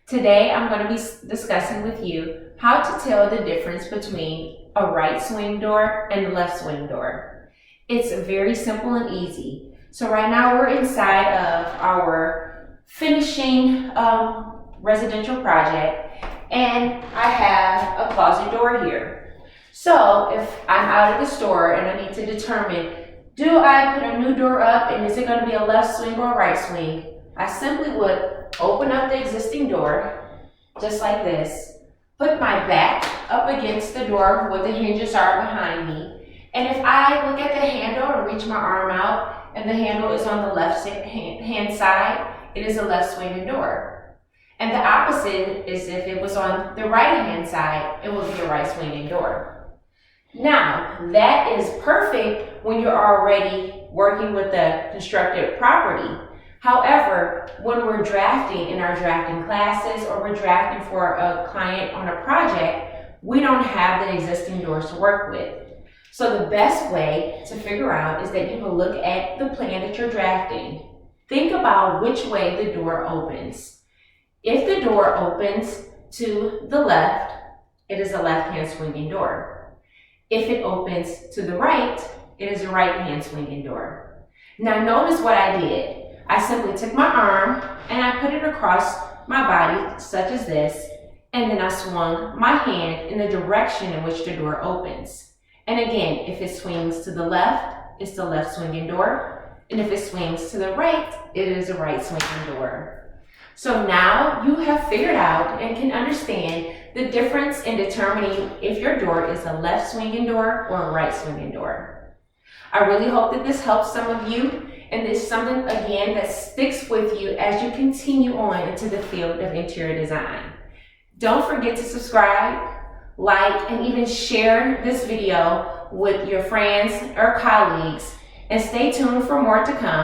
Today I'm going to be discussing with you how to tell the difference between a right swing door and a left swing door. It's very simple and easy. So right now we're inside of our finishing residential project, and I have a closet door here. So if I'm out of the store and I need to determine, do I put a new door up and is it going to be a left swing or a right swing? I simply would open up the existing door, just like this, put my back up against the door where the hinges are behind me, and if I look at the handle and reach my arm out and the handle is on the left hand side, it is a left swinging door. And the opposite is if it was on the right hand side, it would be a right swinging door. Now, that is perfect when you're already working with the constructed property. However, when we're drafting in our drafting classes or we're drafting for a client on a project, we don't have the existing doors to work with. So the best way to figure out is that you will look at the plan that you're drafting. Think about which way the door opens. If the door opens to the left, it is a left-hand swinging door. If it opens to the right, it is a right-hand swinging door. Now notice what I did. I simply took my arm and I put it across my body, such as this, and then I swung my hand in the direction in which the door opens. And again, if it swings to the left, it's the left swinging door. And if it swings to the right, it is a right swinging door. So now you have figured out and can understand the difference in determining if your door is a left swinging door or a right swinging door. I really hope that this helps some of you, and it's something, again, that sticks with you as you continue on into the field of interior design. Don't forget to subscribe, like, and even share this video with your friends or colleagues, and stay tuned for more to come.